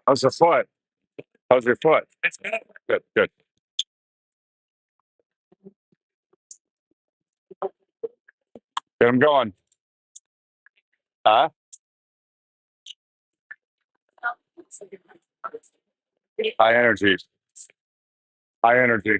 How's the foot? How's your foot? Good, good. Get him going. Huh? High energy. High energy.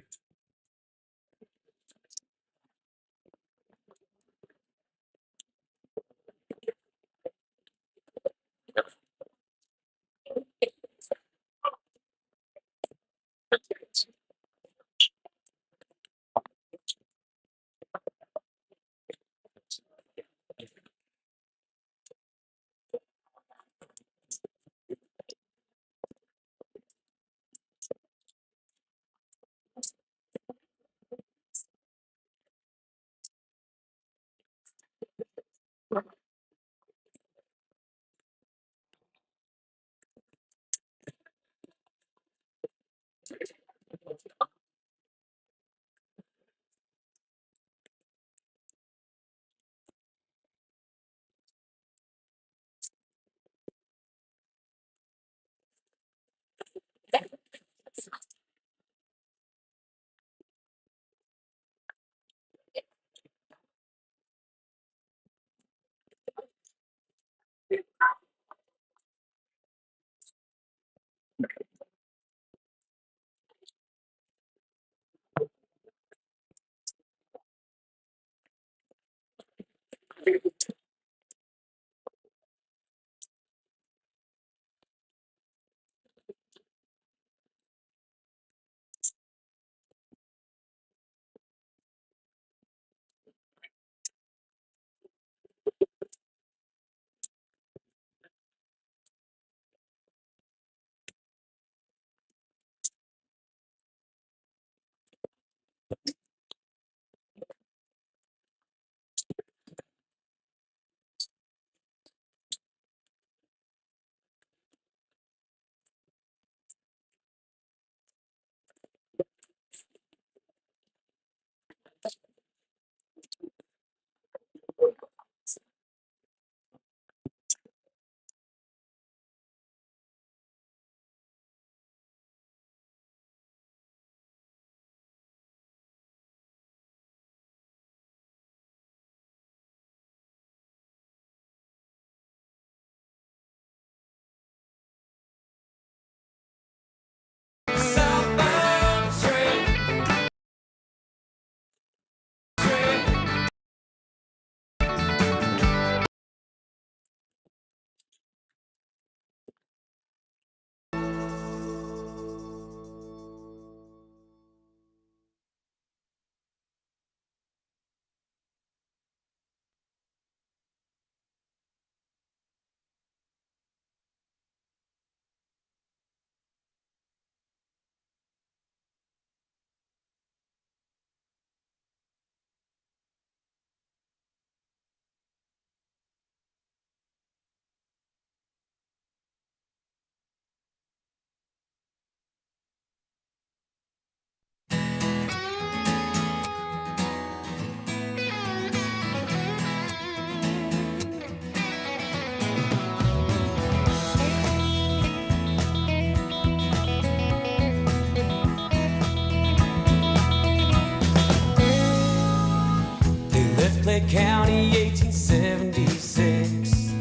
Clay County, 1876.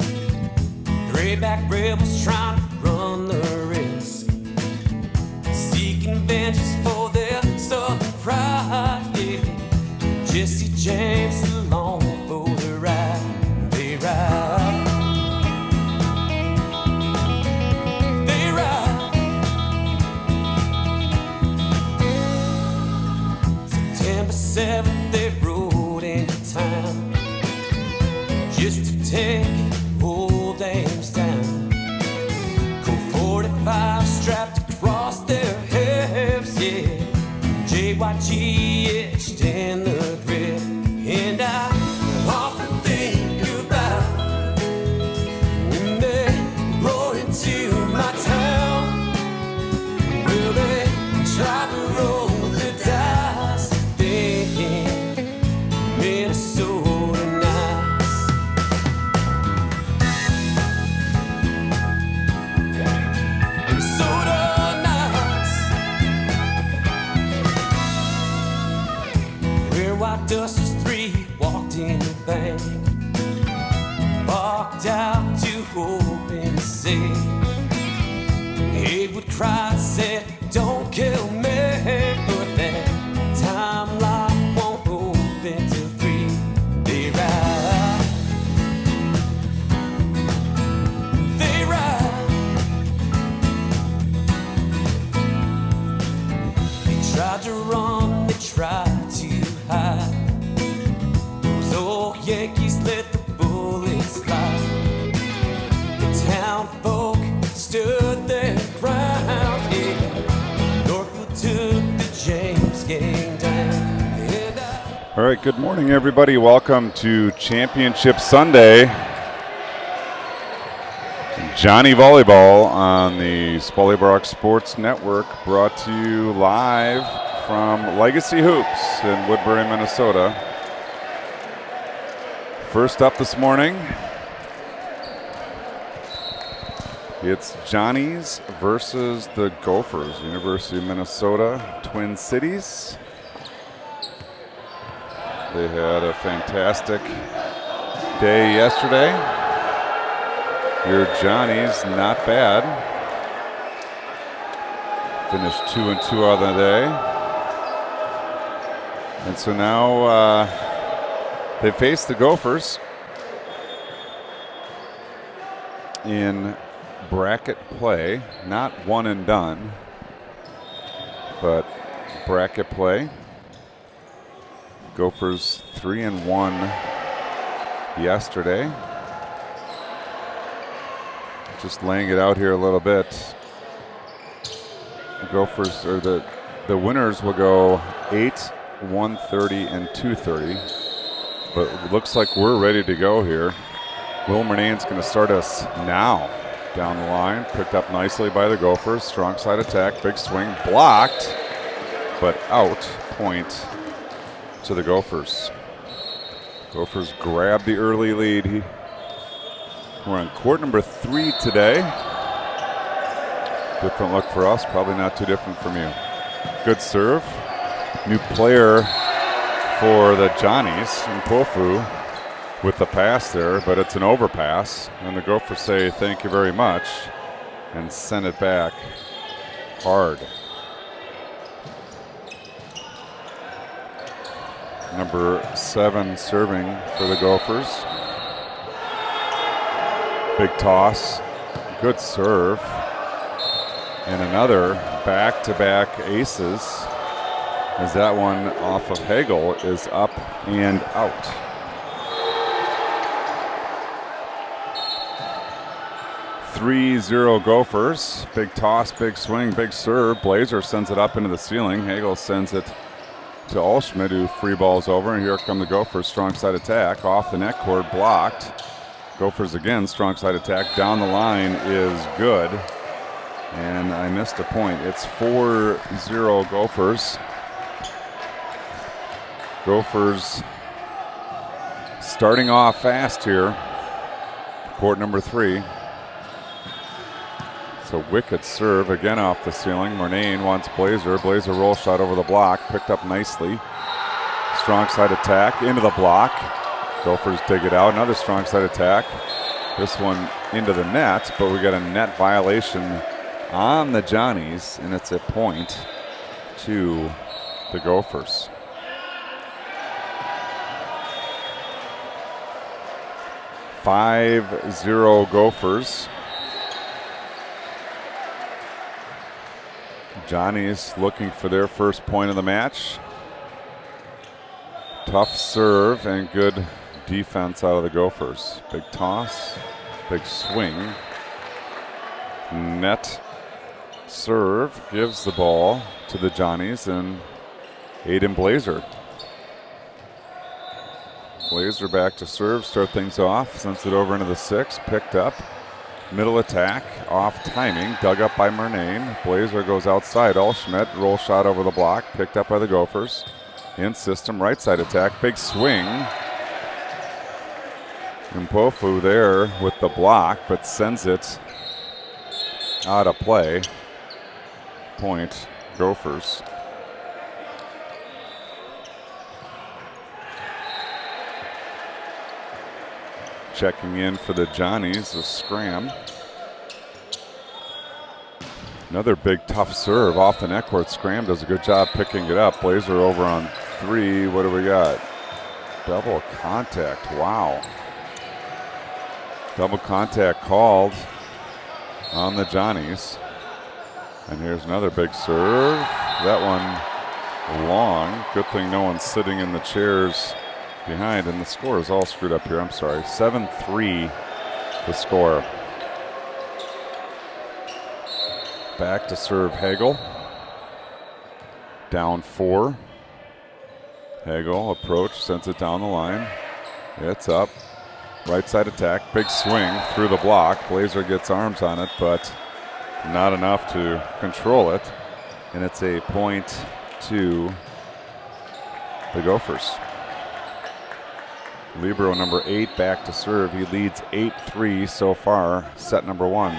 Grayback rebels trying to run the risk, seeking vengeance for their southern pride. Yeah. Jesse James along for the ride. They ride. They ride. September 7th, they rode into town just to take old dames down. Colt 45 strapped across their hips, yeah. JYG etched in the grip, and I often think about when they roll into my town. Will they try to roll the dice? Thinking Minnesota nice. say. He would cry, said, don't kill me, but that time lock won't open till 3. They ride, they ride. They tried to run, they tried to hide. Those old Yankees let the bullets fly. The town folk stood their ground, yeah. Norfolk took the James gang down. All right, good morning, everybody. Welcome to Championship Sunday. Johnny Volleyball on the Spollybrook Sports Network, brought to you live from Legacy Hoops in Woodbury, Minnesota. First up this morning, it's Johnny's versus the Gophers, University of Minnesota, Twin Cities. They had a fantastic day yesterday. Your Johnny's not bad. Finished 2-2 on the day. And so now they face the Gophers in bracket play, not one and done, but bracket play. Gophers 3-1 yesterday. Just laying it out here a little bit. The Gophers, or the winners will go 8, 130, and 230. But it looks like we're ready to go here. Will Murnane's going to start us now. Down the line, picked up nicely by the Gophers. Strong side attack, big swing, blocked, but out. Point to the Gophers. Gophers grab the early lead. We're on court number 3 today. Different look for us, probably not too different from you. Good serve. New player for the Johnnies, Mpofu, with the pass there, but it's an overpass. And the Gophers say thank you very much and send it back hard. Number 7 serving for the Gophers. Big toss, good serve, and another back-to-back aces as that one off of Hagel is up and out. (3-0) Gophers. Big toss, big swing, big serve. Blazer sends it up into the ceiling. Hagel sends it to Olschmidt, who free balls over, and here come the Gophers. Strong side attack off the net cord, blocked. Gophers again, strong side attack down the line is good, and I missed a point. It's 4-0 Gophers. Gophers starting off fast here. Court number 3. It's a wicked serve again off the ceiling. Murnane wants Blazer. Blazer roll shot over the block, picked up nicely. Strong side attack into the block. Gophers dig it out. Another strong side attack. This one into the net, but we got a net violation on the Johnnies, and it's a point to the Gophers. (5-0) Gophers. Johnnies looking for their first point of the match. Tough serve and good defense out of the Gophers. Big toss, big swing. Net serve gives the ball to the Johnnies and Aiden Blazer. Blazer back to serve, start things off, sends it over into the 6, picked up. Middle attack, off timing, dug up by Murnane. Blazer goes outside, Olschmidt, roll shot over the block, picked up by the Gophers. In system, right side attack, big swing. Mpofu there with the block, but sends it out of play. Point, Gophers. Checking in for the Johnnies, a scram. Another big tough serve off the net court. Scram does a good job picking it up. Blazer over on 3. What do we got? Double contact. Wow. Double contact called on the Johnnies. And here's another big serve. That one long. Good thing no one's sitting in the chairs behind. And the score is all screwed up here. I'm sorry. 7-3 the score. Back to serve Hagel. Down 4. Hagel approach, sends it down the line. It's up. Right side attack. Big swing through the block. Blazer gets arms on it, but not enough to control it. And it's a point to the Gophers. Libero number 8 back to serve. He leads 8-3 so far, set number 1.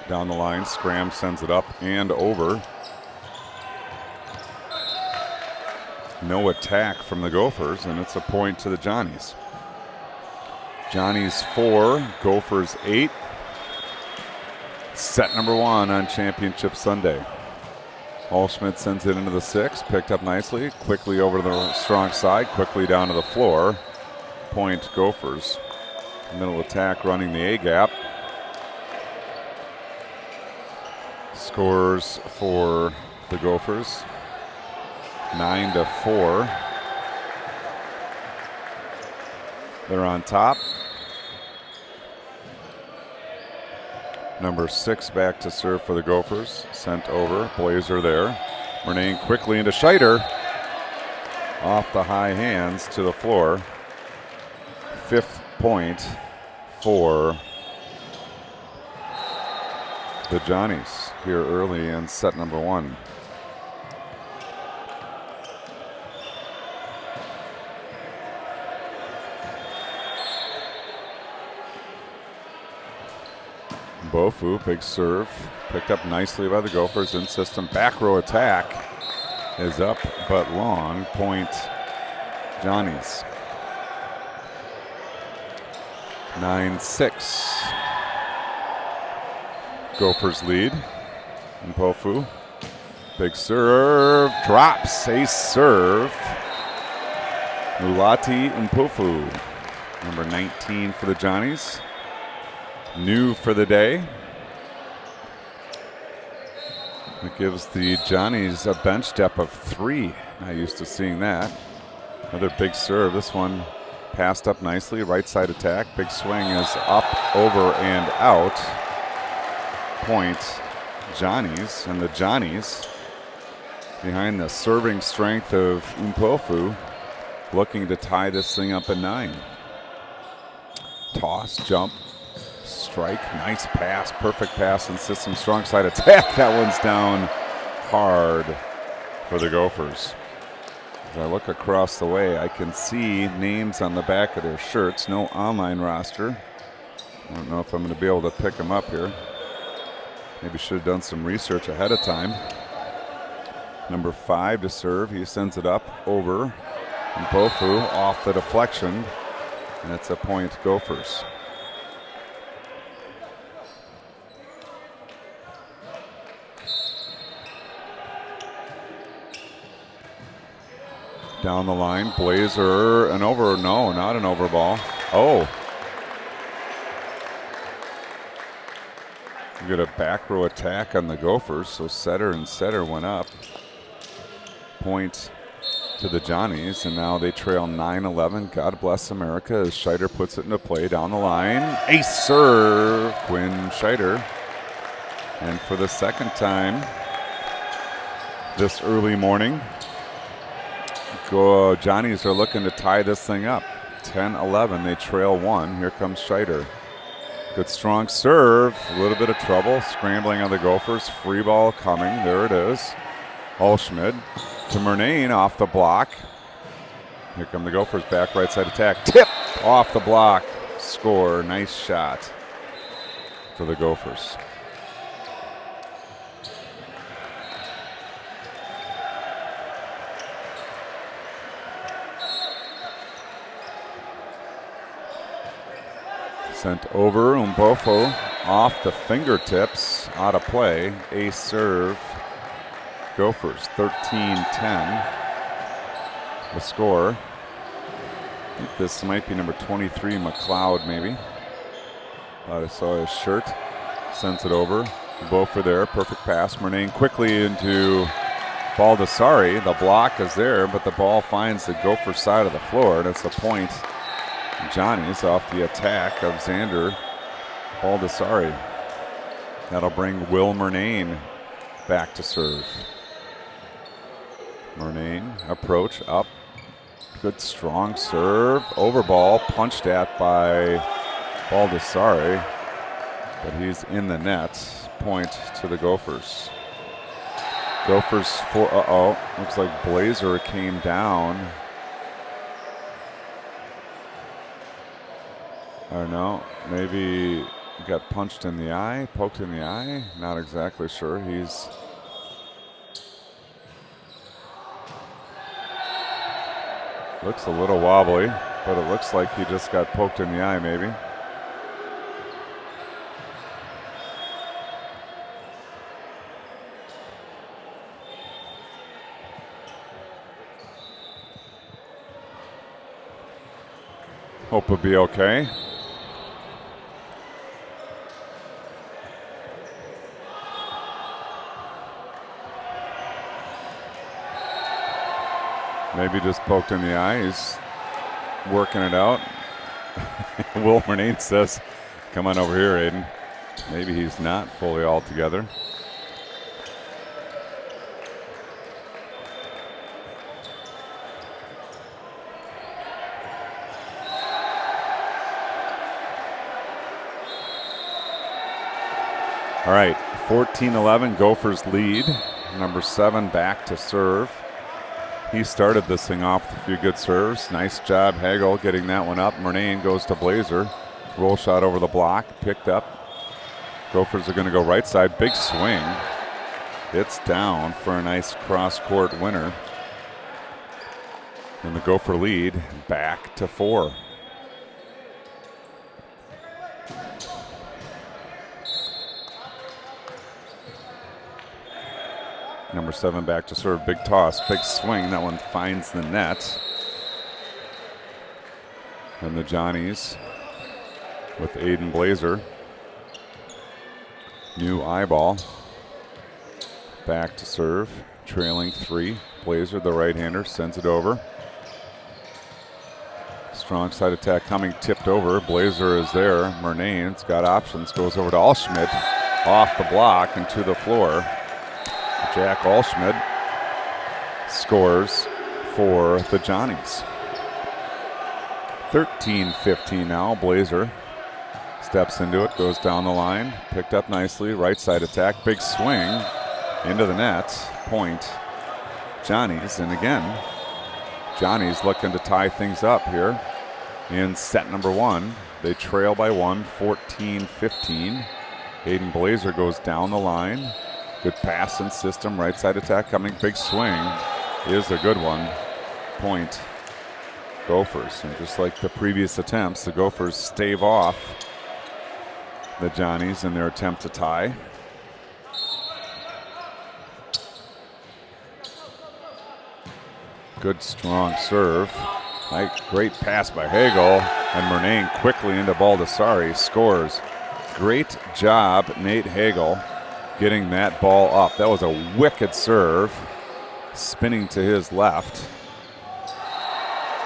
Down the line, Scram sends it up and over. No attack from the Gophers, and it's a point to the Johnnies. Johnnies 4, Gophers 8. Set number 1 on Championship Sunday. Allschmidt sends it into the 6, picked up nicely, quickly over to the strong side, quickly down to the floor. Point Gophers. Middle attack running the A gap. Scores for the Gophers, 9-4. They're on top. Number 6 back to serve for the Gophers, sent over. Blazer there. Murnane quickly into Scheider. Off the high hands to the floor. 5th point for the Johnnies here early in set number 1. Bofu, big serve, picked up nicely by the Gophers in system. Back row attack is up but long. Point Johnnies. 9-6. Gophers lead. Mpofu. Big serve. Drops. Ace serve. Mulati Mpofu. Number 19 for the Johnnies. New for the day. It gives the Johnnies a bench depth of 3. Not used to seeing that. Another big serve. This one passed up nicely. Right side attack. Big swing is up, over, and out. Point Johnnies, and the Johnnies behind the serving strength of Mpofu looking to tie this thing up at 9. Toss, jump, strike, nice pass, perfect pass and system, strong side attack. That one's down hard for the Gophers. As I look across the way, I can see names on the back of their shirts. No online roster. I don't know if I'm going to be able to pick them up here. Maybe should have done some research ahead of time. Number 5 to serve. He sends it up over. And Bofu off the deflection. And it's a point Gophers. Down the line, Blazer, an over, no, not an over ball. Oh. We get a back row attack on the Gophers, so setter and setter went up. Point to the Johnnies, and now they trail 9-11. God bless America as Scheider puts it into play down the line. Ace serve, Quinn Scheider. And for the second time this early morning, Johnnies are looking to tie this thing up. 10-11, they trail 1. Here comes Scheider. Good strong serve, a little bit of trouble, scrambling on the Gophers. Free ball coming, there it is. Allschmidt to Murnane off the block. Here come the Gophers, back right side attack. Tip off the block, score, nice shot for the Gophers. Sent over, Mbofo off the fingertips, out of play. Ace serve, Gophers, 13-10. The score. I think this might be number 23, McLeod, maybe. Thought I saw his shirt. Sends it over. Mbofo there, perfect pass. Murnane quickly into Baldessari. The block is there, but the ball finds the Gopher side of the floor. That's the point. Johnny's off the attack of Xander Baldessari. That'll bring Will Murnane back to serve. Murnane, approach, up. Good strong serve. Over ball, punched at by Baldessari. But he's in the net. Point to the Gophers. Gophers for, looks like Blazer came down. Or no, maybe got punched in the eye, poked in the eye. Not exactly sure. He's looks a little wobbly, but it looks like he just got poked in the eye maybe. Hope he'll be okay. Maybe just poked in the eye. He's working it out. Will Murnane says, come on over here, Aiden. Maybe he's not fully all together. All right, 14-11, Gophers lead. Number 7 back to serve. He started this thing off with a few good serves. Nice job, Hagel, getting that one up. Murnane goes to Blazer. Roll shot over the block, picked up. Gophers are going to go right side. Big swing. It's down for a nice cross-court winner. And the Gopher lead back to 4. Number 7 back to serve. Big toss, big swing. That one finds the net. And the Johnnies with Aiden Blazer. New eyeball. Back to serve. Trailing 3. Blazer, the right-hander, sends it over. Strong side attack coming, tipped over. Blazer is there. Murnane's got options. Goes over to Allschmidt. Off the block and to the floor. Jack Allschmidt scores for the Johnnies. 13-15 now. Blazer steps into it, goes down the line, picked up nicely. Right side attack, big swing into the net. Point Johnnies, and again, Johnnies looking to tie things up here in set number 1. They trail by 1, 14-15. Aiden Blazer goes down the line. Good pass and system, right side attack coming, big swing is a good one. Point Gophers, and just like the previous attempts, the Gophers stave off the Johnnies in their attempt to tie. Good strong serve. Great pass by Hagel, and Murnane quickly into Baldessari, scores. Great job, Nate Hagel, getting that ball up. That was a wicked serve, spinning to his left.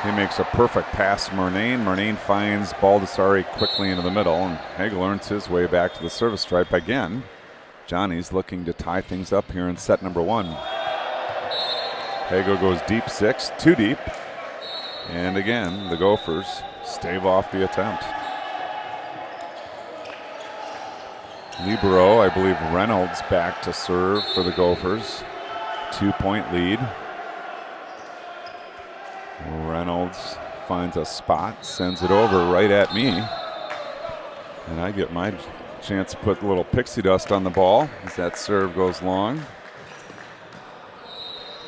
He makes a perfect pass to Murnane. Murnane finds Baldessari quickly into the middle, and Hagel earns his way back to the service stripe again. Johnny's looking to tie things up here in set number 1. Hagel goes deep 6, too deep. And again, the Gophers stave off the attempt. Libero, I believe Reynolds back to serve for the Gophers. 2-point lead. Reynolds finds a spot, sends it over right at me. And I get my chance to put a little pixie dust on the ball as that serve goes long.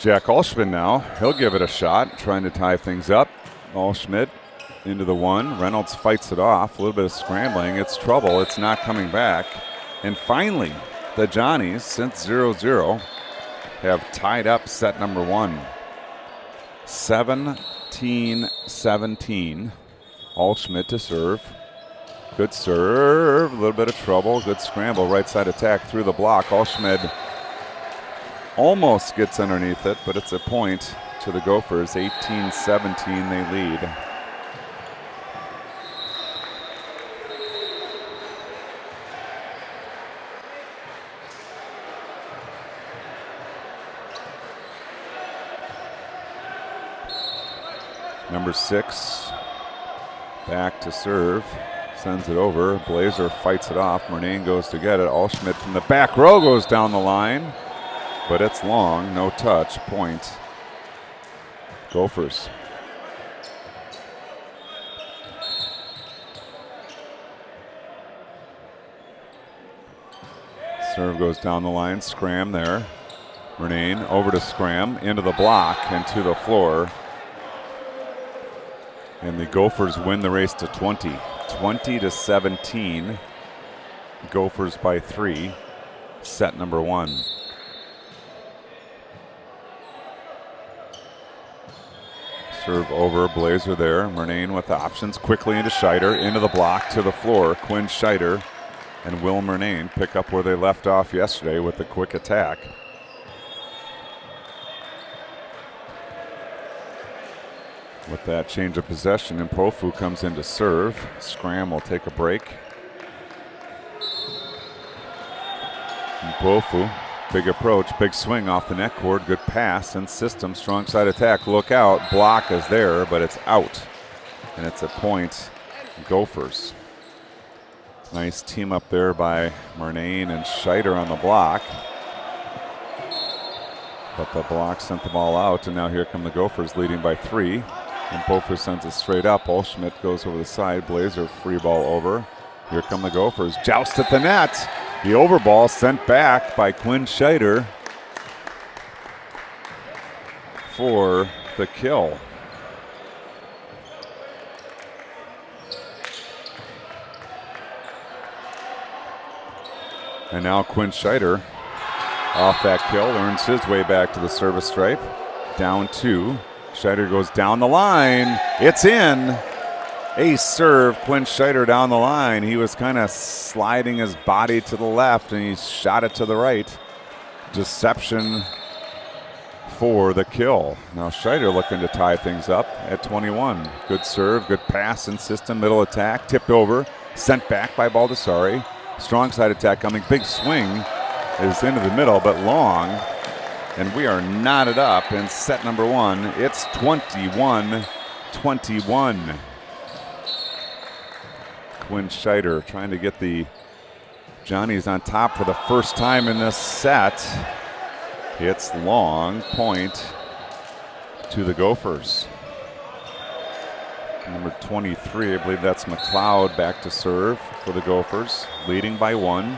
Jack Allschmidt now, he'll give it a shot, trying to tie things up. Allschmidt into the one. Reynolds fights it off. A little bit of scrambling. It's trouble. It's not coming back. And finally, the Johnnies, since 0-0, have tied up set number one. 17-17. Allschmidt to serve. Good serve. A little bit of trouble. Good scramble. Right side attack through the block. Allschmidt almost gets underneath it, but it's a point to the Gophers. 18-17 they lead. Number 6 back to serve. Sends it over. Blazer fights it off. Murnane goes to get it. Allschmidt from the back row goes down the line. But it's long. No touch. Point. Gophers. Serve goes down the line. Scram there. Murnane over to Scram. Into the block and to the floor. And the Gophers win the race to 20. 20-17. Gophers by 3. Set number one. Serve over. Blazer there. Murnane with the options. Quickly into Scheider. Into the block to the floor. Quinn Scheider and Will Murnane pick up where they left off yesterday with the quick attack. With that change of possession, and Mpofu comes in to serve. Scram will take a break. Mpofu, big approach, big swing off the net cord, good pass and system, strong side attack. Look out, block is there, but it's out. And it's a point, Gophers. Nice team up there by Murnane and Scheider on the block. But the block sent the ball out, and now here come the Gophers leading by 3. And Mpofu sends it straight up. Allschmidt goes over the side. Blazer free ball over. Here come the Gophers. Joust at the net. The overball sent back by Quinn Scheider for the kill. And now Quinn Scheider off that kill earns his way back to the service stripe. Down 2. Scheider goes down the line. It's in. Ace serve. Quinn Scheider down the line. He was kind of sliding his body to the left, and he shot it to the right. Deception for the kill. Now Scheider looking to tie things up at 21. Good serve, good pass and system. Middle attack, tipped over, sent back by Baldessari. Strong side attack coming. Big swing is into the middle, but long. And we are knotted up in set number one. It's 21-21. Quinn Scheider trying to get the Johnnies on top for the first time in this set. It's long, point to the Gophers. Number 23, I believe that's McLeod back to serve for the Gophers. Leading by 1.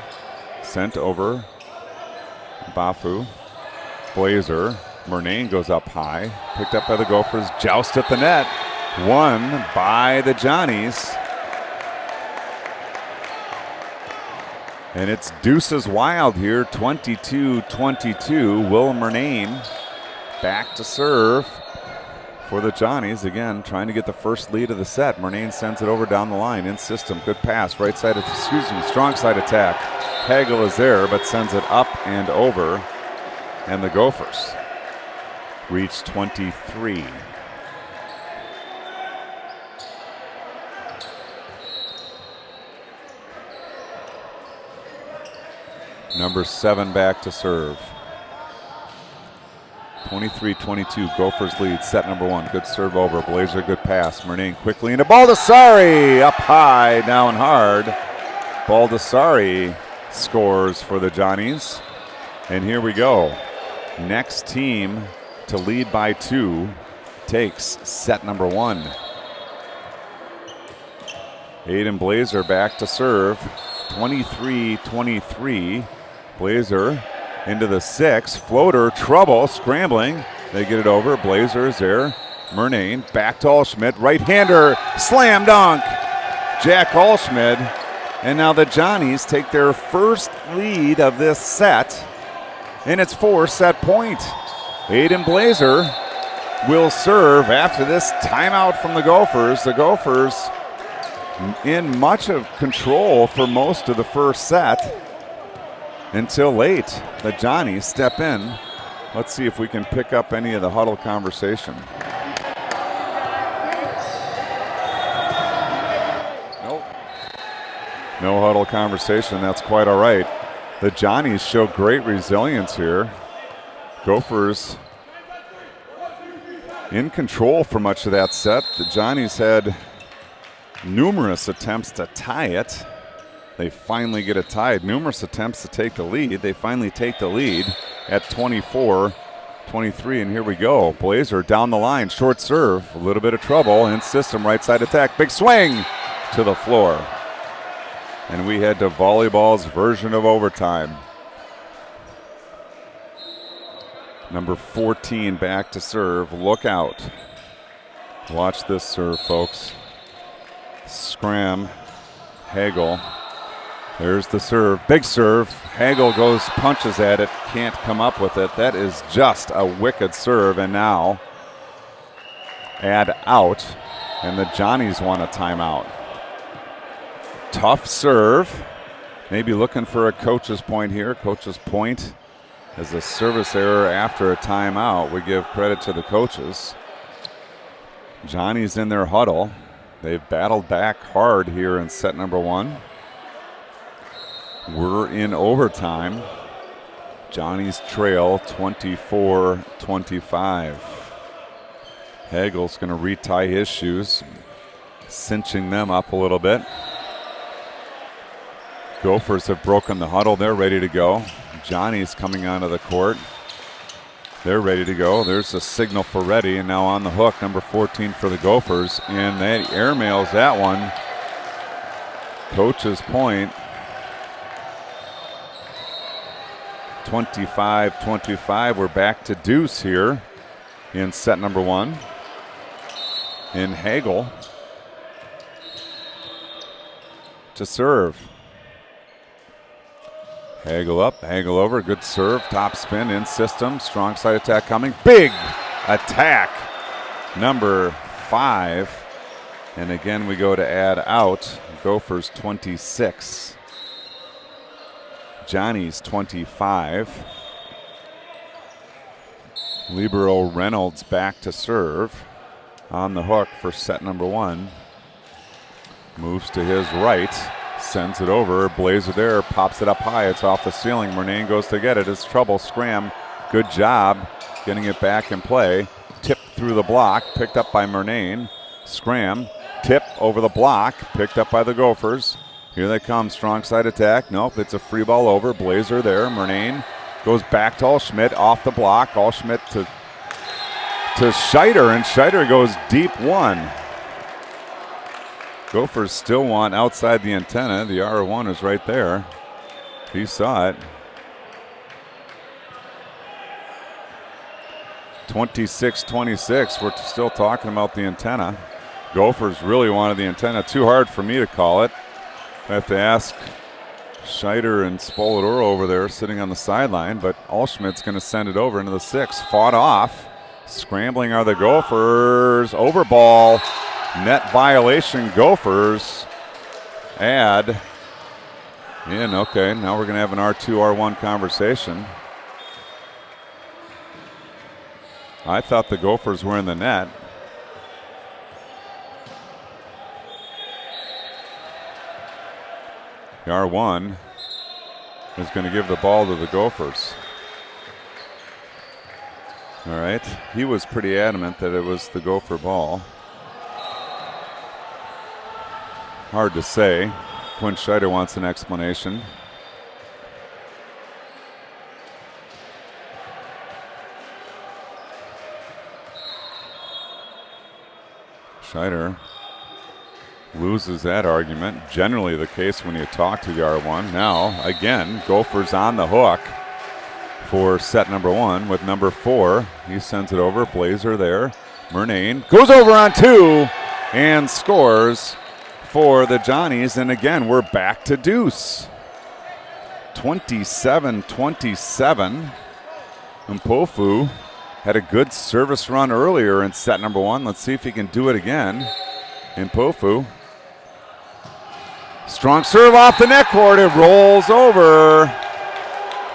Sent over. Bafu. Blazer. Murnane goes up high. Picked up by the Gophers. Joust at the net. Won by the Johnnies. And it's deuces wild here. 22-22. Will Murnane back to serve for the Johnnies. Again, trying to get the first lead of the set. Murnane sends it over down the line. In system. Good pass. Right side, strong side attack. Hagel is there, but sends it up and over. And the Gophers reach 23. Number 7 back to serve. 23-22, Gophers lead, set number 1. Good serve over, Blazer, good pass. Murnane quickly into Baldessari, up high, down hard. Baldessari scores for the Johnnies. And here we go. Next team to lead by 2 takes set number 1. Aiden Blazer back to serve. 23-23. Blazer into the 6. Floater, trouble, scrambling. They get it over. Blazer is there. Murnane back to Allschmidt. Right-hander, slam dunk. Jack Allschmidt. And now the Johnnies take their first lead of this set. And it's 4-set point. Aiden Blazer will serve after this timeout from the Gophers. The Gophers in much of control for most of the first set until late. The Johnnies step in. Let's see if we can pick up any of the huddle conversation. Nope. No huddle conversation. That's quite all right. The Johnnies show great resilience here. Gophers in control for much of that set. The Johnnies had numerous attempts to tie it. They finally get it tied. Numerous attempts to take the lead. They finally take the lead at 24-23, and here we go. Blazer down the line, short serve, a little bit of trouble, in system, right side attack, big swing to the floor. And we head to volleyball's version of overtime. Number 14 back to serve. Look out. Watch this serve, folks. Scram. Hagel. There's the serve. Big serve. Hagel goes, punches at it. Can't come up with it. That is just a wicked serve. And now, add out. And the Johnnies want a timeout. Tough serve. Maybe looking for a coach's point here. Coach's point as a service error after a timeout. We give credit to the coaches. Johnny's in their huddle. They've battled back hard here in set number one. We're in overtime. Johnny's trail 24-25. Hagel's going to retie his shoes, cinching them up a little bit. Gophers have broken the huddle. They're ready to go. Johnny's coming onto the court. They're ready to go. There's a signal for ready, and now on the hook, number 14 for the Gophers, and they airmails that one. Coach's point. 25-25. We're back to deuce here in set number one. In Hagel to serve. Hagel up, Hagel over, good serve, top spin in system, strong side attack coming, big attack, number 5. And again, we go to add out, Gophers 26, Johnny's 25. Libero Reynolds back to serve on the hook for set number one. Moves to his right. Sends it over. Blazer there. Pops it up high. It's off the ceiling. Murnane goes to get it. It's trouble. Scram. Good job getting it back in play. Tip through the block. Picked up by Murnane. Scram. Tip over the block. Picked up by the Gophers. Here they come. Strong side attack. Nope. It's a free ball over. Blazer there. Murnane goes back to Allschmidt. Off the block. Allschmidt to Scheider. And Scheider goes deep one. Gophers still want outside the antenna. The R1 is right there. He saw it. 26-26. We're still talking about the antenna. Gophers really wanted the antenna. Too hard for me to call it. I have to ask Scheider and Spoladoro over there sitting on the sideline, but Allschmidt's going to send it over into the 6. Fought off. Scrambling are the Gophers. Over ball. Net violation, Gophers add in. Okay, now we're going to have an R2, R1 conversation. I thought the Gophers were in the net. The R1 is going to give the ball to the Gophers. All right, he was pretty adamant that it was the Gopher ball. Hard to say. Quinn Scheider wants an explanation. Scheider loses that argument. Generally the case when you talk to the R1. Now, again, Gophers on the hook for set number one with number 4. He sends it over. Blazer there. Murnane goes over on 2 and scores for the Johnnies. And again, we're back to deuce. 27-27. Mpofu had a good service run earlier in set number 1. Let's see if he can do it again. Mpofu. Strong serve off the net cord. It rolls over.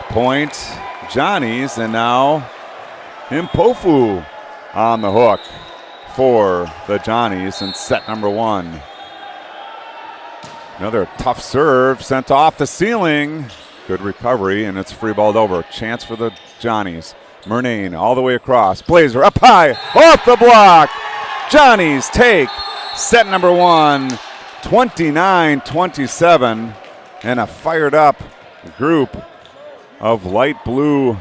Point Johnnies, and now Mpofu on the hook for the Johnnies in set number 1. Another tough serve sent off the ceiling. Good recovery, and it's free balled over. Chance for the Johnnies. Murnane all the way across. Blazer up high, off the block. Johnnies take set number 1, 29-27, and a fired up group of light blue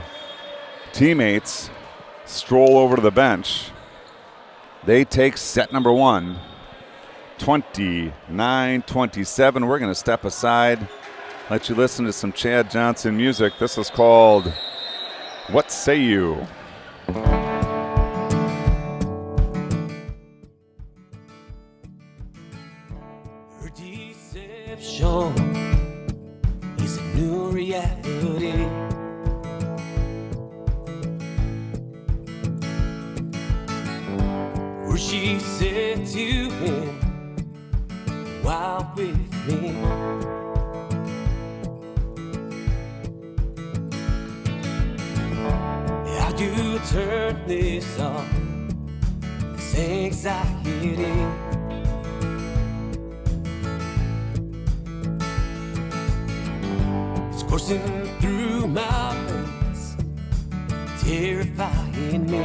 teammates stroll over to the bench. They take set number 1, 29-27. We're going to step aside, let you listen to some Chad Johnson music. This is called What Say You? Her deception is a new reality. Where she said to him, "While with me." How do you turn this off? This anxiety. It's coursing through my veins, terrifying me.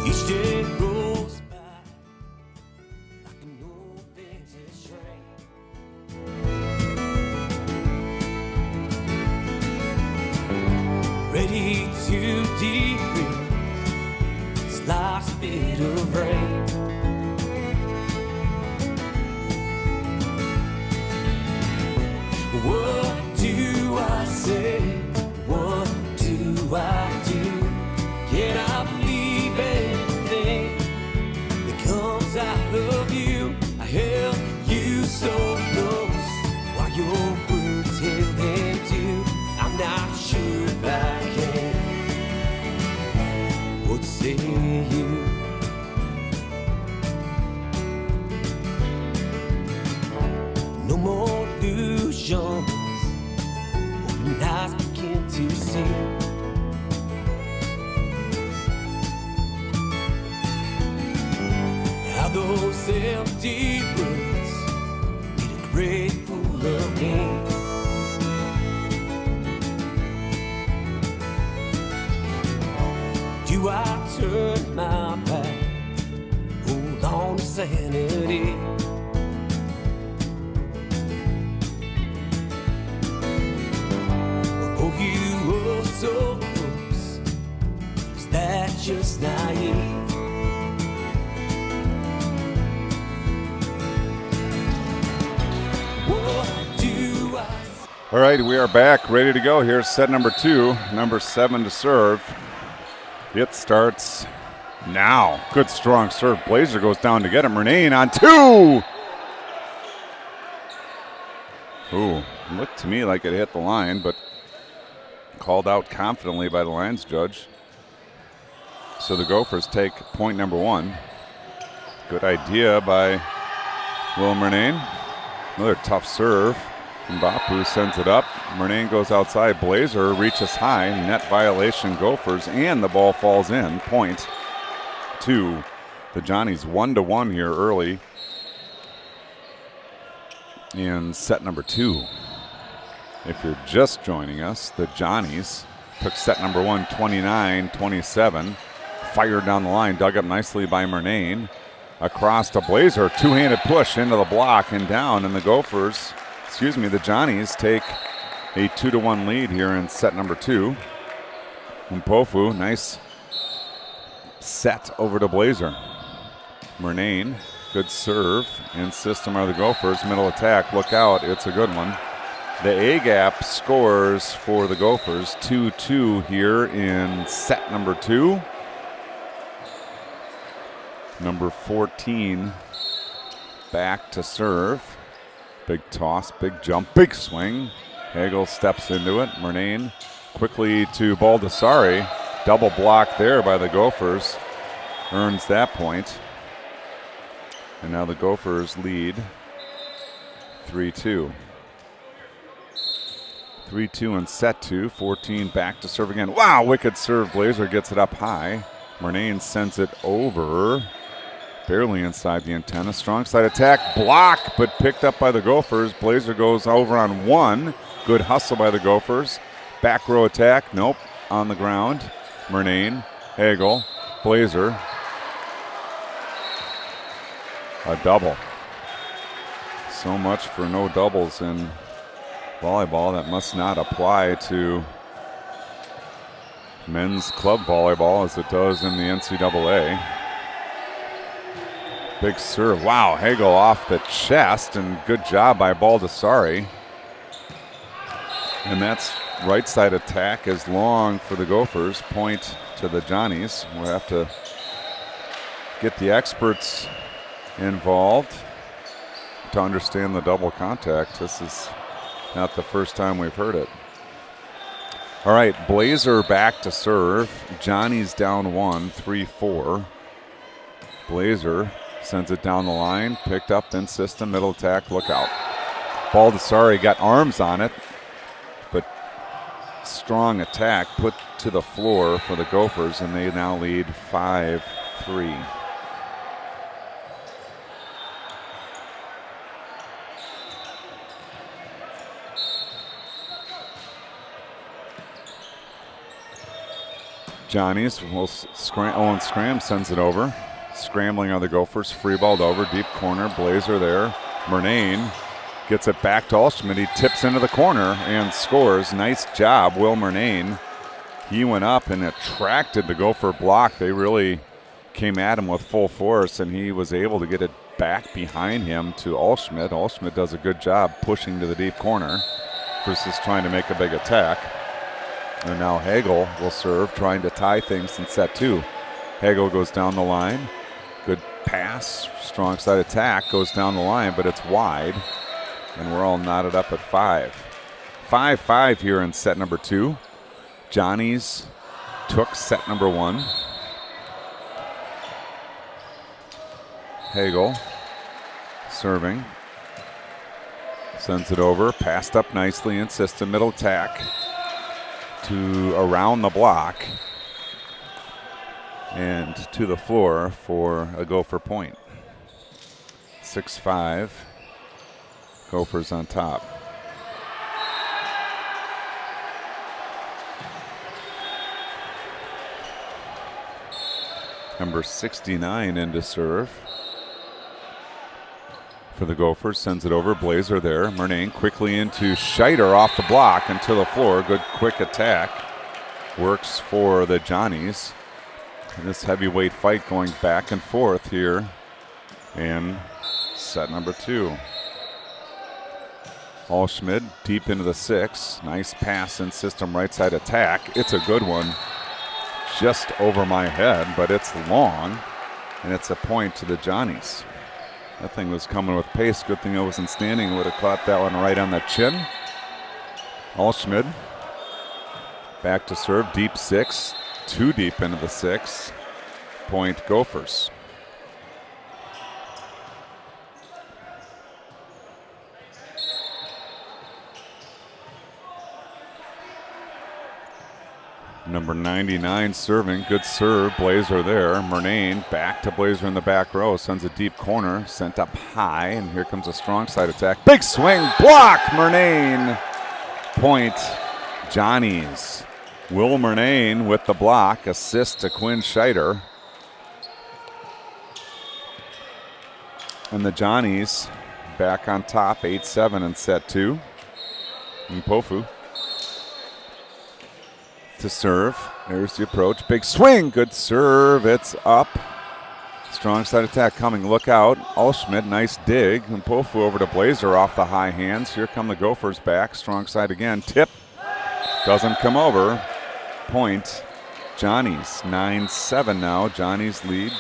Each day rolls by like an old vintage train. Ready to derail, it's like a bit of rain. What do I say? What do I do? Can I believe anything that comes out of you? I held you so close while your words held them too. I'm not sure if I can. What say you? No more illusions, open eyes begin to see. How those empty rooms made a great fool of me. Do I turn my back, hold on to sanity? Oh, you were so close, is that just naive? What do I? All right, we are back, ready to go. Here's set number 2, number 7 to serve. It starts now. Good strong serve. Blazer goes down to get him. Murnane on 2. Ooh, looked to me like it hit the line, but called out confidently by the lines judge. So the Gophers take point number 1. Good idea by Will Murnane. Another tough serve. Mbapu sends it up. Murnane goes outside. Blazer reaches high. Net violation Gophers, and the ball falls in. Point to the Johnnies. 1-1 here early in set number 2. If you're just joining us, the Johnnies took set number 1, 29-27. Fired down the line, dug up nicely by Murnane. Across to Blazer, two-handed push into the block and down, and the Johnnies take a 2-1 lead here in set number 2. Mpofu, nice set over to Blazer. Murnane, good serve in system are the Gophers. Middle attack, look out, it's a good one. The A-gap scores for the Gophers 2-2 here in set number 2. Number 14 back to serve. Big toss, big jump, big swing. Hagel steps into it. Murnane quickly to Baldessari. Double block there by the Gophers. Earns that point. And now the Gophers lead 3-2. 3-2 in set 2. 14 back to serve again. Wow, wicked serve. Blazer gets it up high. Murnane sends it over. Barely inside the antenna. Strong side attack. Block, but picked up by the Gophers. Blazer goes over on one. Good hustle by the Gophers. Back row attack. Nope. On the ground. Murnane. Hagel. Blazer. A double. So much for no doubles in volleyball. That must not apply to men's club volleyball as it does in the NCAA. Big serve. Wow, Hagel off the chest, and good job by Baldessari. And that's right side attack is long for the Gophers. Point to the Johnnies. We'll have to get the experts involved to understand the double contact. This is not the first time we've heard it. All right, Blazer back to serve. Johnny's down 1, 3-4. Blazer sends it down the line, picked up in system, middle attack, look out. Baldessari got arms on it, but strong attack put to the floor for the Gophers, and they now lead 5-3. Johnny's will Owen Scram sends it over. Scrambling on the Gophers, free balled over, deep corner, Blazer there. Murnane gets it back to Alschmidt. He tips into the corner and scores. Nice job, Will Murnane. He went up and attracted the Gopher block. They really came at him with full force, and he was able to get it back behind him to Alschmidt. Alschmidt does a good job pushing to the deep corner versus trying to make a big attack. And now Hagel will serve, trying to tie things in set 2. Hagel goes down the line. Good pass, strong side attack, goes down the line, but it's wide. And we're all knotted up at 5. 5-5 here in set number 2. Johnny's took set number 1. Hagel serving. Sends it over, passed up nicely in system, middle attack to around the block and to the floor for a Gopher point. 6-5, Gophers on top. Number 69 in to serve for the Gophers, sends it over, Blazer there. Murnane quickly into Scheider off the block and to the floor. Good quick attack. Works for the Johnnies. And this heavyweight fight going back and forth here in set number 2. Alschmidt deep into the 6. Nice pass in system right side attack. It's a good one. Just over my head, but it's long. And it's a point to the Johnnies. That thing was coming with pace. Good thing I wasn't standing. Would have caught that one right on the chin. Alschmidt back to serve. Deep 6. Too deep into the 6. Point Gophers. Number 99 serving. Good serve. Blazer there. Murnane back to Blazer in the back row. Sends a deep corner. Sent up high. And here comes a strong side attack. Big swing. Block. Murnane. Point Johnnies. Will Murnane with the block. Assist to Quinn Scheider. And the Johnnies back on top. 8-7 in set 2. Mpofu to serve. There's the approach. Big swing. Good serve. It's up. Strong side attack coming. Look out. Allschmidt, nice dig. And Pofu over to Blazer off the high hands. Here come the Gophers back. Strong side again. Tip. Doesn't come over. Point. Johnny's 9-7 now. Johnny's lead.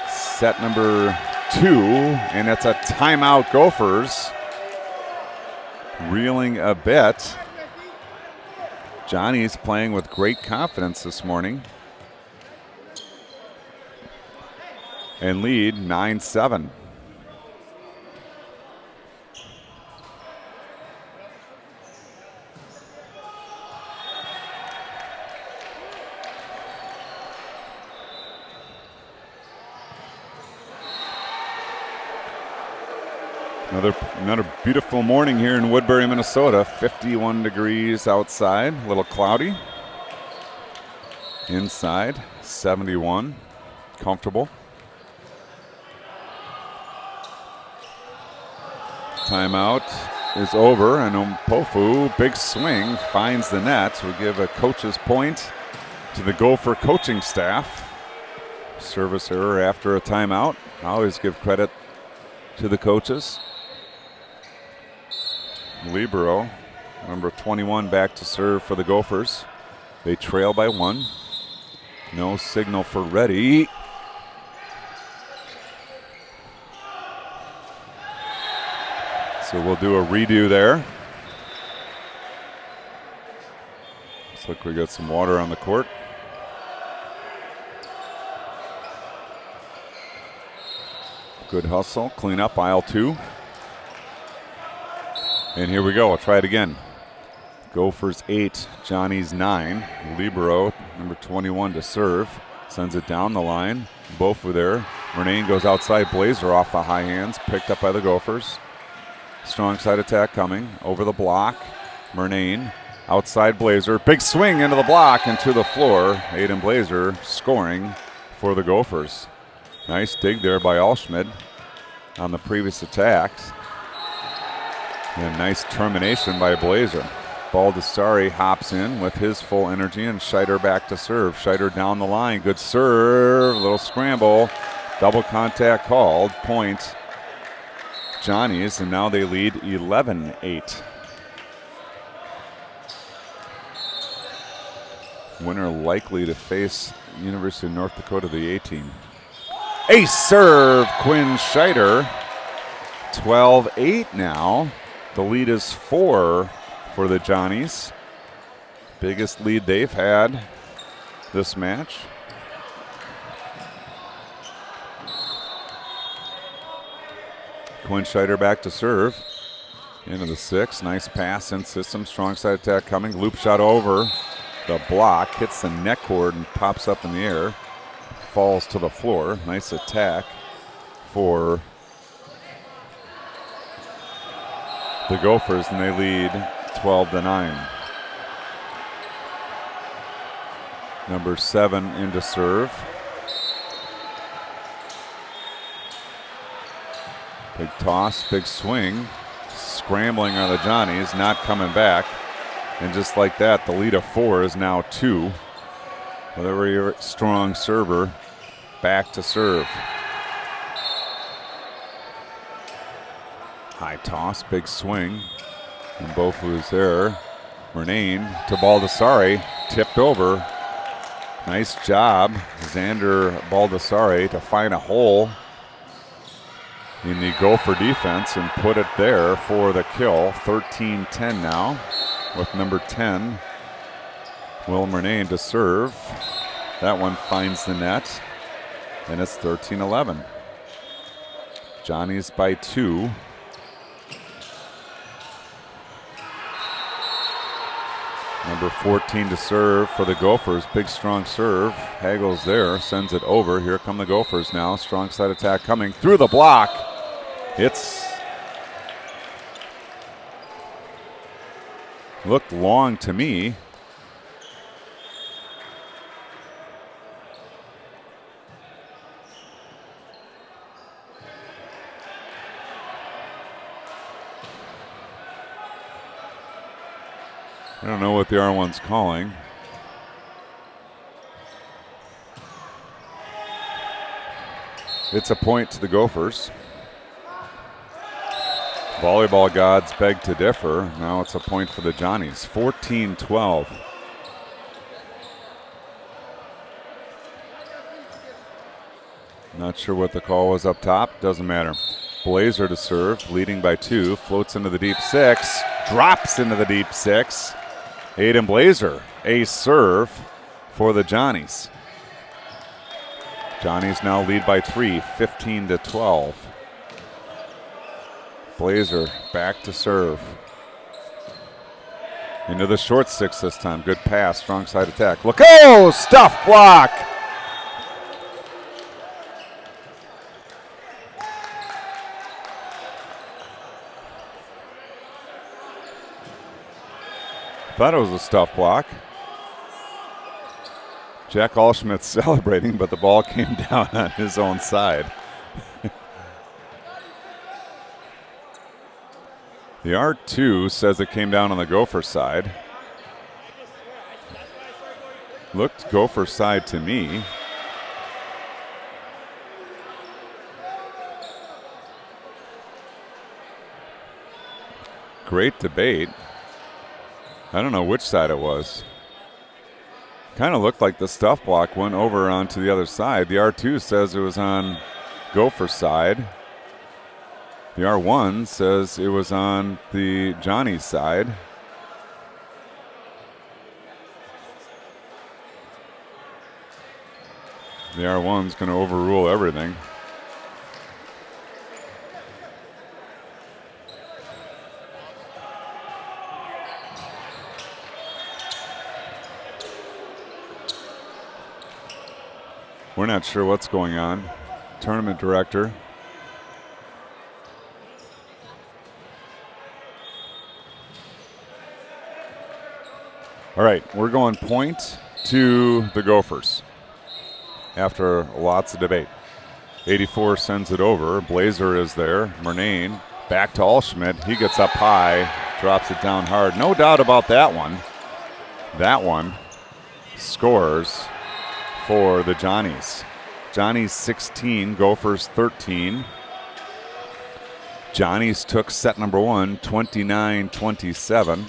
Set number 2. And it's a timeout, Gophers. Reeling a bit. Johnny's playing with great confidence this morning. And lead 9-7. Another beautiful morning here in Woodbury, Minnesota. 51 degrees outside, a little cloudy. Inside, 71, comfortable. Timeout is over, and Pofu, big swing, finds the net. We give a coach's point to the Gopher coaching staff. Service error after a timeout. I always give credit to the coaches. Libero, number 21, back to serve for the Gophers. They trail by 1. No signal for ready. So we'll do a redo there. Looks like we got some water on the court. Good hustle, clean up, aisle 2. And here we go, I'll try it again. Gophers 8, Johnny's 9. Libero, number 21 to serve. Sends it down the line. Both were there. Murnane goes outside. Blazer off the high hands. Picked up by the Gophers. Strong side attack coming. Over the block. Murnane. Outside Blazer. Big swing into the block and to the floor. Aiden Blazer scoring for the Gophers. Nice dig there by Allschmidt on the previous attacks. And nice termination by Blazer. Baldessari hops in with his full energy, and Scheider back to serve. Scheider down the line. Good serve. Little scramble. Double contact called. Point Johnny's, and now they lead 11-8. Winner likely to face University of North Dakota, the A-team. Ace serve, Quinn Scheider. 12-8 now. The lead is 4 for the Johnnies. Biggest lead they've had this match. Quinn Scheider back to serve. Into the 6. Nice pass in system. Strong side attack coming. Loop shot over the block. Hits the neck cord and pops up in the air. Falls to the floor. Nice attack for the Gophers, and they lead 12-9. Number 7 into serve. Big toss, big swing. Scrambling on the Johnnies, not coming back. And just like that, the lead of 4 is now 2. With a very strong server back to serve. High toss, big swing. And Bofu's there. Murnane to Baldessari, tipped over. Nice job, Xander Baldessari, to find a hole in the Gopher defense and put it there for the kill. 13-10 now with number 10, Will Murnane to serve. That one finds the net, and it's 13-11. Johnny's by 2. Number 14 to serve for the Gophers. Big strong serve. Hagel's there, sends it over. Here come the Gophers now. Strong side attack coming through the block. It's looked long to me. I don't know what the R1's calling. It's a point to the Gophers. Volleyball gods beg to differ. Now it's a point for the Johnnies. 14-12. Not sure what the call was up top. Doesn't matter. Blazer to serve, leading by 2. Floats into the deep 6. Drops into the deep 6. Aiden Blazer, ace serve for the Johnnies. Johnnies now lead by 3, 15-12. Blazer back to serve. Into the short 6 this time. Good pass, strong side attack. Look, oh, stuff block. Thought it was a stuff block. Jack Allschmidt's celebrating, but the ball came down on his own side. The R2 says it came down on the Gopher side. Looked Gopher side to me. Great debate. I don't know which side it was. Kind of looked like the stuff block went over onto the other side. The R2 says it was on Gopher side. The R1 says it was on the Johnny side. The R1's going to overrule everything. We're not sure what's going on. Tournament director. All right, we're going point to the Gophers after lots of debate. 84 sends it over. Blazer is there. Murnane back to Allschmidt. He gets up high, drops it down hard. No doubt about that one. That one scores for the Johnnies. Johnnies 16, Gophers 13. Johnnies took set number 1, 29-27.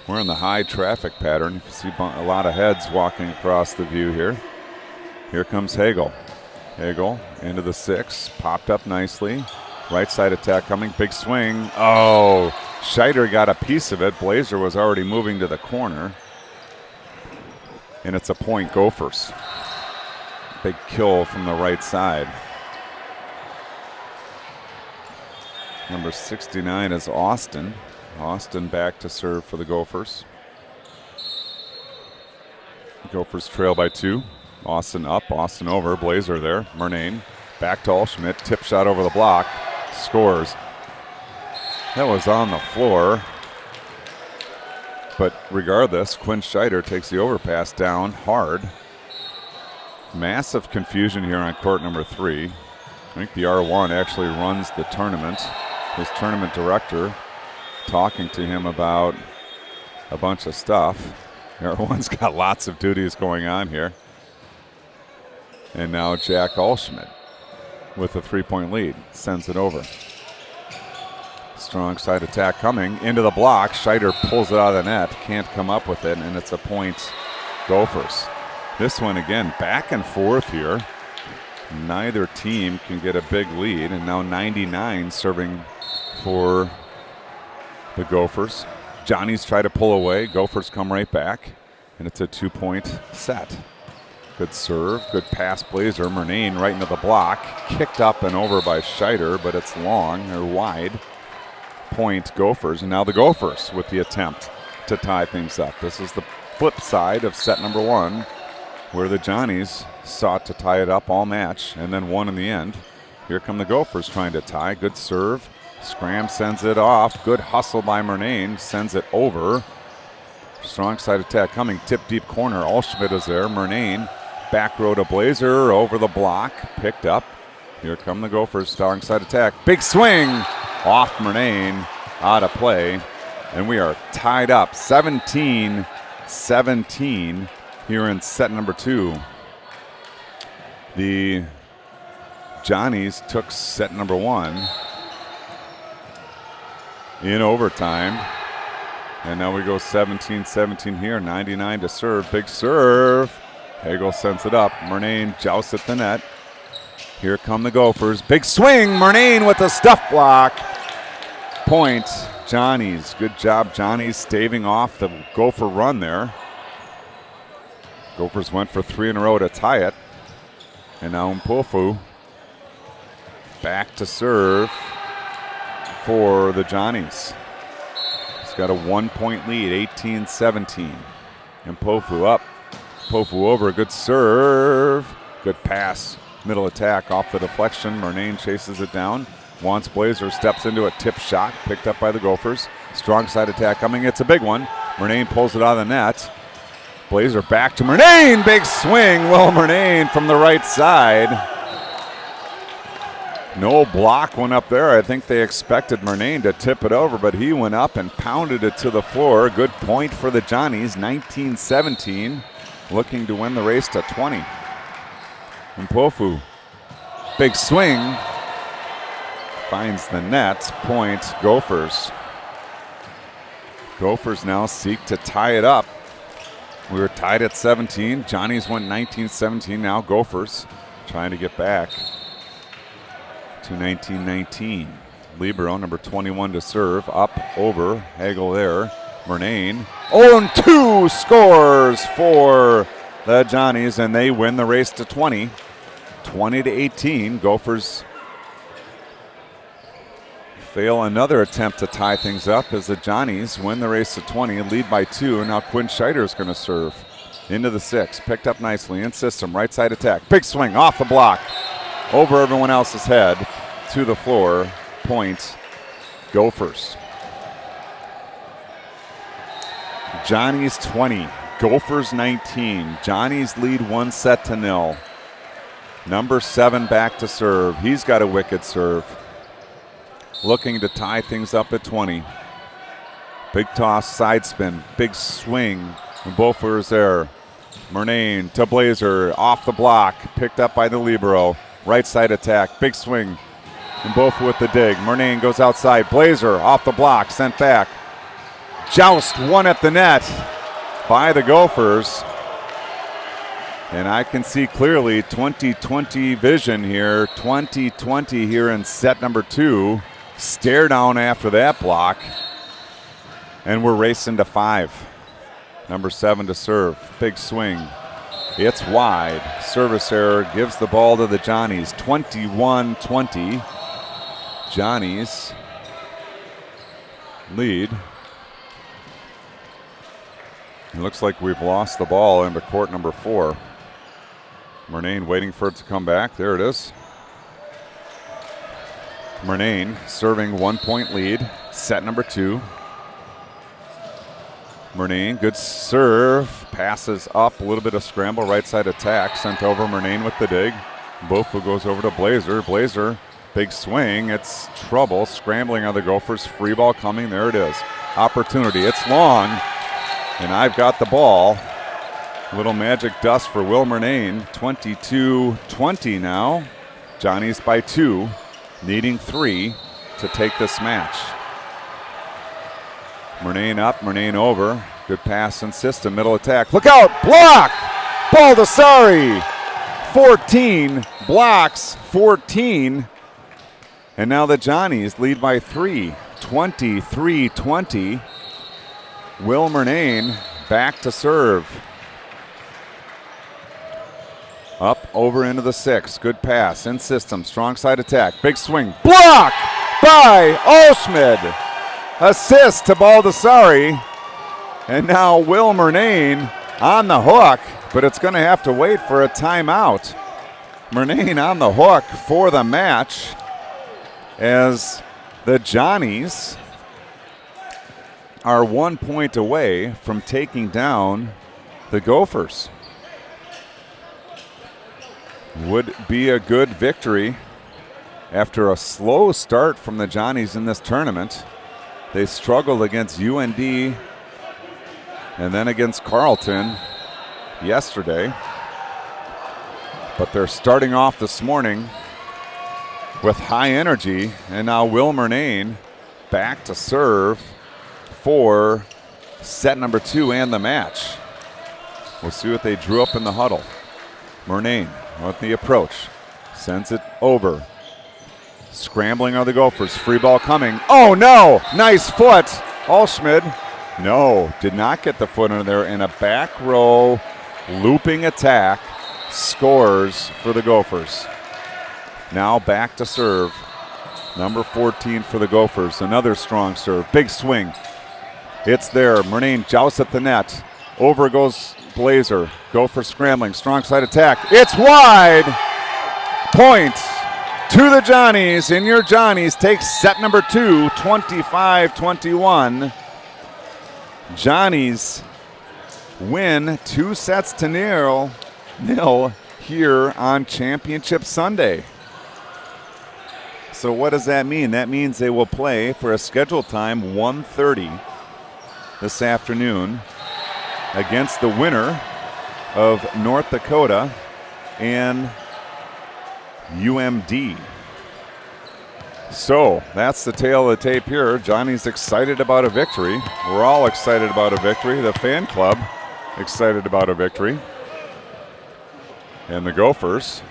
We're in the high traffic pattern. You see a lot of heads walking across the view here. Here comes Hagel. Hagel into the 6, popped up nicely. Right side attack coming, big swing. Oh, Scheider got a piece of it. Blazer was already moving to the corner. And it's a point, Gophers. Big kill from the right side. Number 69 is Austin. Austin back to serve for the Gophers. Gophers trail by 2. Austin up, Austin over, Blazer there. Murnane back to Allschmidt, tip shot over the block, scores. That was on the floor. But regardless, Quinn Scheider takes the overpass down hard. Massive confusion here on court number 3. I think the R1 actually runs the tournament. His tournament director talking to him about a bunch of stuff. The R1's got lots of duties going on here. And now Jack Allschmidt with a 3-point lead sends it over. Strong side attack coming into the block. Scheider pulls it out of the net, can't come up with it, and it's a point, Gophers. This one again, back and forth here. Neither team can get a big lead, and now 99 serving for the Gophers. Johnnies try to pull away. Gophers come right back, and it's a 2-point set. Good serve, good pass, Blazer. Murnane right into the block. Kicked up and over by Scheider, but it's long or wide. Point, Gophers, and now the Gophers with the attempt to tie things up. This is the flip side of set number 1, where the Johnnies sought to tie it up all match and then won in the end. Here come the Gophers trying to tie. Good serve. Scram sends it off. Good hustle by Murnane. Sends it over. Strong side attack coming. Tip deep corner. Allschmidt is there. Murnane back row to Blazer. Over the block. Picked up. Here come the Gophers. Strong side attack. Big swing off Murnane. Out of play. And we are tied up 17-17. Here in set number 2. The Johnny's took set number 1 in overtime. And now we go 17-17 here. 99 to serve. Big serve. Hagel sends it up. Murnane jousts at the net. Here come the Gophers. Big swing. Murnane with a stuff block. Point. Johnny's. Good job, Johnny's, staving off the Gopher run there. Gophers went for 3 in a row to tie it. And now Mpofu back to serve for the Johnnies. He's got a 1-point lead, 18-17. Mpofu up. Mpofu over. Good serve. Good pass. Middle attack off the deflection. Murnane chases it down. Wants Blazer, steps into a tip shot, picked up by the Gophers. Strong side attack coming. It's a big one. Murnane pulls it out of the net. Blazer back to Murnane. Big swing. Will Murnane from the right side. No block went up there. I think they expected Murnane to tip it over, but he went up and pounded it to the floor. Good point for the Johnnies. 19-17. Looking to win the race to 20. Mpofu. Big swing. Finds the net. Point Gophers. Gophers now seek to tie it up. We were tied at 17. Johnnies went 19-17. Now Gophers trying to get back to 19-19. Libero, number 21 to serve. Up, over. Hagel there. Murnane. 0-2 scores for the Johnnies, and they win the race to 20. 20-18. Gophers fail another attempt to tie things up as the Johnnies win the race to 20, lead by 2. And now Quinn Scheider is going to serve into the 6. Picked up nicely in system, right side attack. Big swing off the block, over everyone else's head to the floor. Point Gophers. Johnnies 20, Gophers 19. Johnnies lead 1-0. Number 7 back to serve. He's got a wicked serve. Looking to tie things up at 20. Big toss, side spin, big swing. And Gophers there. Murnane to Blazer, off the block, picked up by the Libero. Right side attack, big swing. And both with the dig. Murnane goes outside. Blazer off the block, sent back. Joust one at the net by the Gophers. And I can see clearly 20/20 vision here. 20/20 here in set number 2. Stare down after that block. And we're racing to 5. Number 7 to serve. Big swing. It's wide. Service error gives the ball to the Johnnies. 21-20. Johnnies lead. It looks like we've lost the ball into court number 4. Murnane waiting for it to come back. There it is. Murnane serving 1-point lead. Set number 2. Murnane, good serve. Passes up, a little bit of scramble. Right side attack. Sent over. Murnane with the dig. Bofu goes over to Blazer. Blazer, big swing. It's trouble. Scrambling on the Gophers. Free ball coming. There it is. Opportunity. It's long. And I've got the ball. Little magic dust for Will Murnane. 22-20 now. Johnnies by 2. Needing 3 to take this match. Murnane up, Murnane over. Good pass and system, middle attack. Look out, block! Baldessari, 14, blocks 14. And now the Johnnies lead by 3, 23-20. Will Murnane back to serve. Up, over into the 6. Good pass, in system, strong side attack. Big swing, block by Olschmid. Assist to Baldessari. And now Will Murnane on the hook, but it's going to have to wait for a timeout. Murnane on the hook for the match as the Johnnies are 1 point away from taking down the Gophers. Would be a good victory after a slow start from the Johnnies in this tournament. They struggled against UND and then against Carleton yesterday. But they're starting off this morning with high energy. And now Will Murnane back to serve for set number 2 and the match. We'll see what they drew up in the huddle. Murnane with the approach. Sends it over. Scrambling are the Gophers. Free ball coming. Oh, no! Nice foot. Allschmidt. No, did not get the foot under there. And a back row looping attack scores for the Gophers. Now back to serve. Number 14 for the Gophers. Another strong serve. Big swing. It's there. Murnane jousts at the net. Over goes Blazer. Gopher scrambling. Strong side attack. It's wide. Point to the Johnnies. And your Johnnies take set number 2, 25-21. Johnnies win 2 sets to nil here on Championship Sunday. So what does that mean? That means they will play for a scheduled time 1:30 this afternoon against the winner of North Dakota and UMD. So that's the tail of the tape here. Johnny's excited about a victory. We're all excited about a victory. The fan club excited about a victory. And the Gophers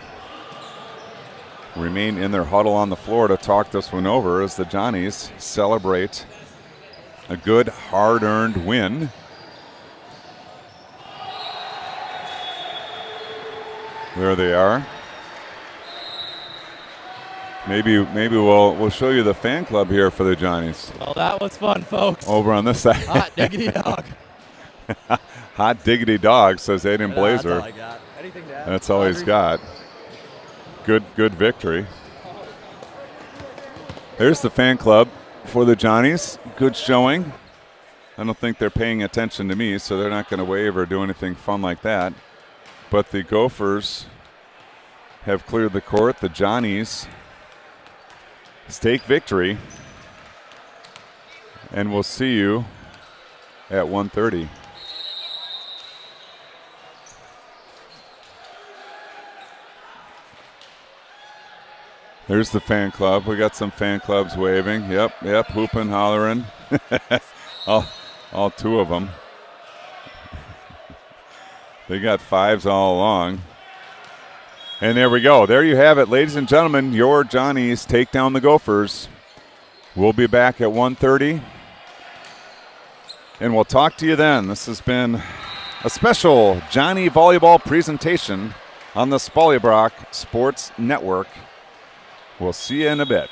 remain in their huddle on the floor to talk this one over as the Johnnies celebrate a good, hard-earned win. There they are. Maybe we'll show you the fan club here for the Johnnies. Well, that was fun, folks. Over on this side. Hot diggity dog. Hot diggity dog, says Aiden Yeah, Blazer. that's all I got. Anything to add? That's all he's got. Good victory. There's the fan club for the Johnnies. Good showing. I don't think they're paying attention to me, so they're not going to wave or do anything fun like that. But the Gophers have cleared the court. The Johnnies take victory. And we'll see you at 1:30. There's the fan club. We got some fan clubs waving. Yep, hooping, hollering. all 2 of them. They got 5s all along. And there we go. There you have it, ladies and gentlemen. Your Johnnies take down the Gophers. We'll be back at 1:30. And we'll talk to you then. This has been a special Johnny Volleyball presentation on the Spoilybrock Sports Network. We'll see you in a bit.